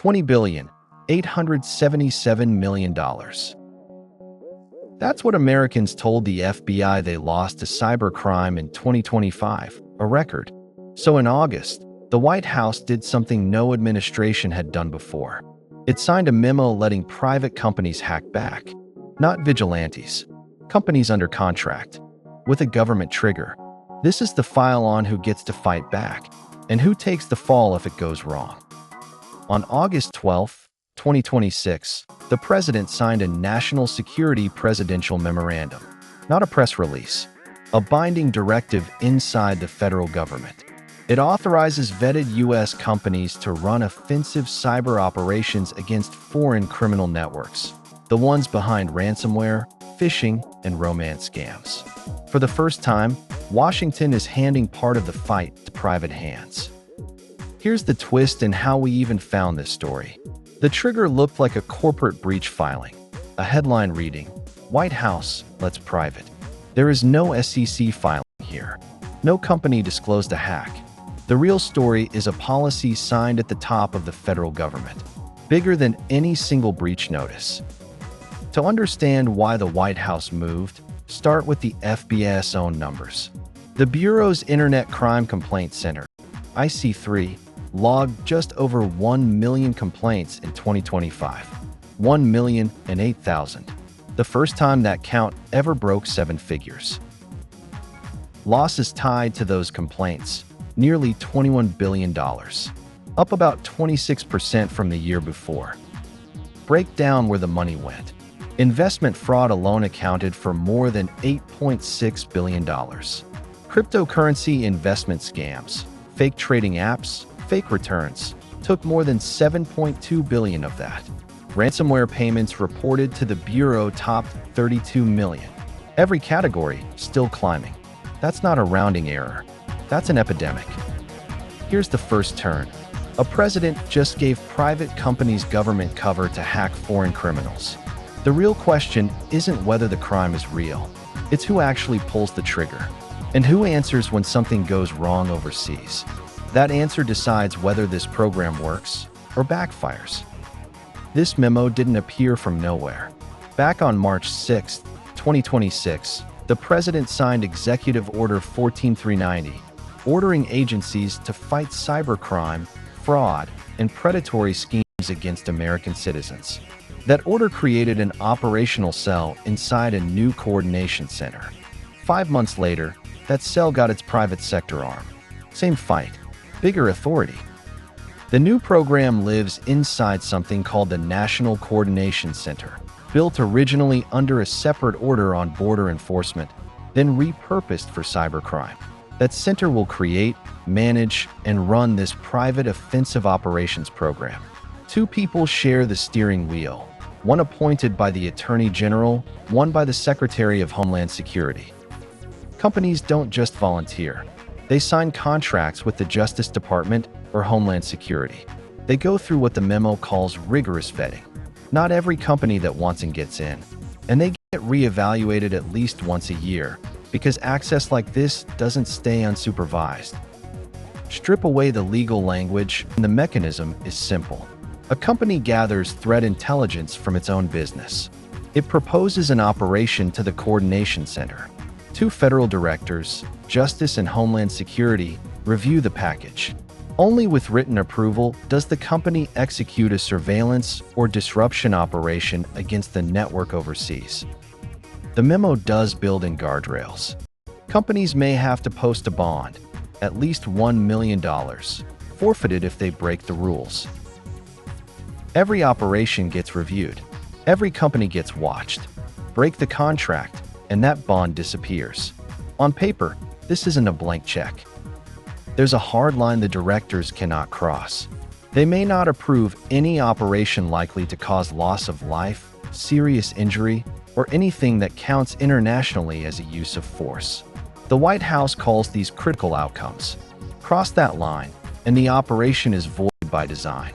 $20,877 million. That's what Americans told the FBI they lost to cybercrime in 2025, a record. So in August, the White House did something no administration had done before. It signed a memo letting private companies hack back. Not vigilantes. Companies under contract. With a government trigger. This is the file on who gets to fight back, and who takes the fall if it goes wrong. On August 12, 2026, the President signed a National Security Presidential Memorandum. Not a press release. A binding directive inside the federal government. It authorizes vetted U.S. companies to run offensive cyber operations against foreign criminal networks. The ones behind ransomware, phishing, and romance scams. For the first time, Washington is handing part of the fight to private hands. Here's the twist in how we even found this story. The trigger looked like a corporate breach filing. A headline reading, "White House lets private." There is no SEC filing here. No company disclosed a hack. The real story is a policy signed at the top of the federal government. Bigger than any single breach notice. To understand why the White House moved, start with the FBI's own numbers. The Bureau's Internet Crime Complaint Center, IC3, logged just over 1 million complaints in 2025. 1,008,000. The first time that count ever broke 7 figures. Losses tied to those complaints, nearly $21 billion. Up about 26% from the year before. Break down where the money went. Investment fraud alone accounted for more than $8.6 billion. Cryptocurrency investment scams, fake trading apps, fake returns, took more than $7.2 billion of that. Ransomware payments reported to the Bureau topped $32 million. Every category still climbing. That's not a rounding error. That's an epidemic. Here's the first turn. A president just gave private companies government cover to hack foreign criminals. The real question isn't whether the crime is real. It's who actually pulls the trigger. And who answers when something goes wrong overseas. That answer decides whether this program works or backfires. This memo didn't appear from nowhere. Back on March 6, 2026, the President signed Executive Order 14390, ordering agencies to fight cybercrime, fraud, and predatory schemes against American citizens. That order created an operational cell inside a new coordination center. 5 months later, that cell got its private sector arm. Same fight, bigger authority. The new program lives inside something called the National Coordination Center, built originally under a separate order on border enforcement, then repurposed for cybercrime. That center will create, manage, and run this private offensive operations program. 2 people share the steering wheel. One appointed by the Attorney General, one by the Secretary of Homeland Security. Companies don't just volunteer. They sign contracts with the Justice Department or Homeland Security. They go through what the memo calls rigorous vetting. Not every company that wants in gets in, and they get reevaluated at least once a year, because access like this doesn't stay unsupervised. Strip away the legal language, and the mechanism is simple. A company gathers threat intelligence from its own business. It proposes an operation to the Coordination Center. 2 federal directors, Justice and Homeland Security, review the package. Only with written approval does the company execute a surveillance or disruption operation against the network overseas. The memo does build in guardrails. Companies may have to post a bond, at least $1 million, forfeited if they break the rules. Every operation gets reviewed. Every company gets watched. Break the contract, and that bond disappears. On paper, this isn't a blank check. There's a hard line the directors cannot cross. They may not approve any operation likely to cause loss of life, serious injury, or anything that counts internationally as a use of force. The White House calls these critical outcomes. Cross that line, and the operation is void by design.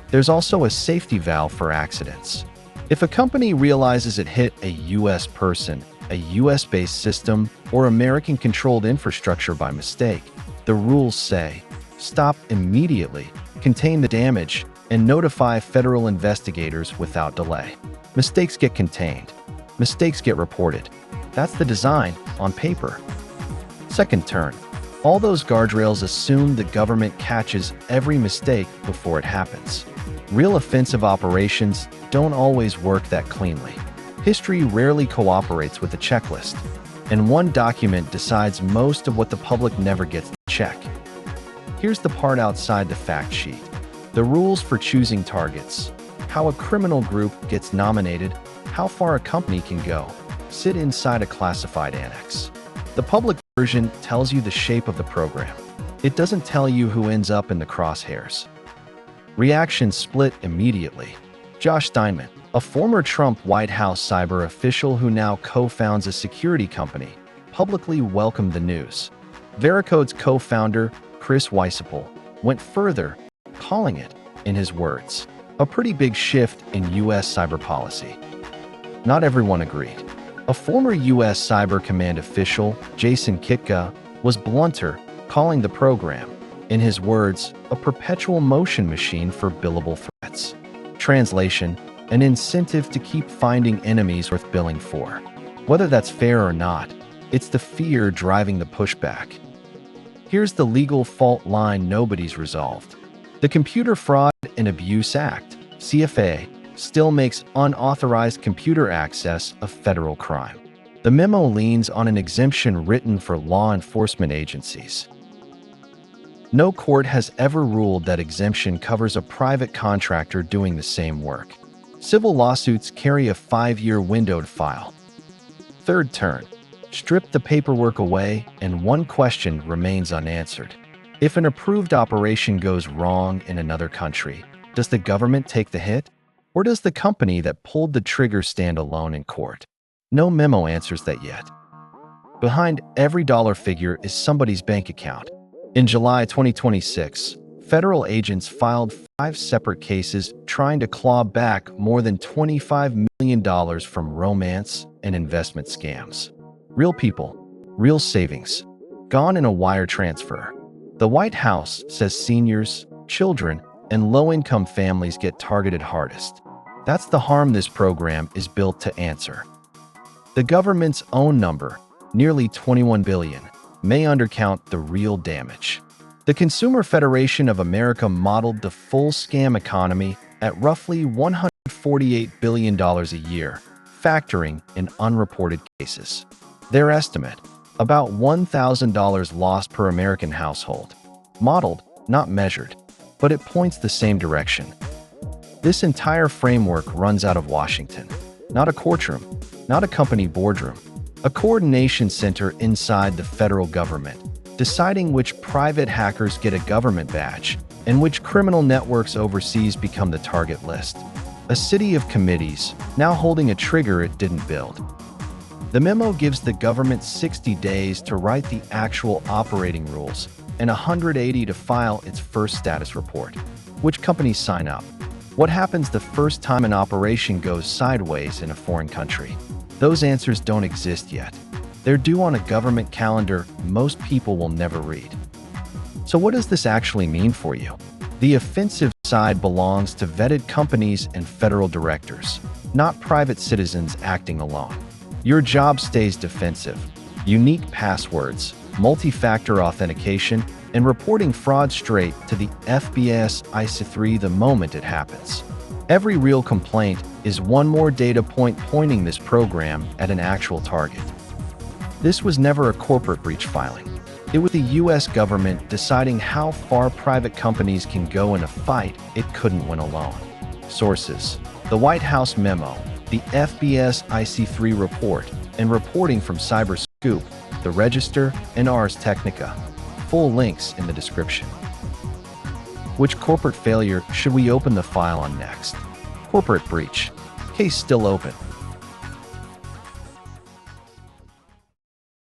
There's also a safety valve for accidents. If a company realizes it hit a U.S. person, a U.S.-based system, or American-controlled infrastructure by mistake, the rules say, stop immediately, contain the damage, and notify federal investigators without delay. Mistakes get contained. Mistakes get reported. That's the design on paper. Second turn. All those guardrails assume the government catches every mistake before it happens. Real offensive operations don't always work that cleanly. History rarely cooperates with a checklist, and one document decides most of what the public never gets to check. Here's the part outside the fact sheet. The rules for choosing targets, how a criminal group gets nominated, how far a company can go, sit inside a classified annex. The public version tells you the shape of the program. It doesn't tell you who ends up in the crosshairs. Reactions split immediately. Josh Steinman, a former Trump White House cyber official who now co-founds a security company, publicly welcomed the news. Vericode's co-founder, Chris Weisapel, went further, calling it, in his words, a pretty big shift in U.S. cyber policy. Not everyone agreed. A former U.S. Cyber Command official, Jason Kitka, was blunter, calling the program, in his words, a perpetual motion machine for billable threats. Translation, an incentive to keep finding enemies worth billing for. Whether that's fair or not, it's the fear driving the pushback. Here's the legal fault line nobody's resolved. The Computer Fraud and Abuse Act, CFAA, still makes unauthorized computer access a federal crime. The memo leans on an exemption written for law enforcement agencies. No court has ever ruled that exemption covers a private contractor doing the same work. Civil lawsuits carry a 5-year window to file. Third turn. Strip the paperwork away, and one question remains unanswered. If an approved operation goes wrong in another country, does the government take the hit? Or does the company that pulled the trigger stand alone in court? No memo answers that yet. Behind every dollar figure is somebody's bank account. In July 2026, federal agents filed 5 separate cases trying to claw back more than $25 million from romance and investment scams. Real people, real savings, gone in a wire transfer. The White House says seniors, children, and low-income families get targeted hardest. That's the harm this program is built to answer. The government's own number, nearly $21 billion, may undercount the real damage. The Consumer Federation of America modeled the full scam economy at roughly $148 billion a year, factoring in unreported cases. Their estimate, about $1,000 lost per American household. Modeled, not measured, but it points the same direction. This entire framework runs out of Washington, not a courtroom, not a company boardroom, a coordination center inside the federal government, deciding which private hackers get a government badge and which criminal networks overseas become the target list. A city of committees, now holding a trigger it didn't build. The memo gives the government 60 days to write the actual operating rules and 180 to file its first status report. Which companies sign up? What happens the first time an operation goes sideways in a foreign country? Those answers don't exist yet. They're due on a government calendar most people will never read. So what does this actually mean for you? The offensive side belongs to vetted companies and federal directors, not private citizens acting alone. Your job stays defensive. Unique passwords, multi-factor authentication, and reporting fraud straight to the FBS IC3 the moment it happens. Every real complaint is one more data point pointing this program at an actual target. This was never a corporate breach filing. It was the U.S. government deciding how far private companies can go in a fight it couldn't win alone. Sources: the White House memo, the FBS IC3 report, and reporting from CyberScoop, the Register, and Ars Technica. Full links in the description. Which corporate failure should we open the file on next? Corporate breach. Case still open.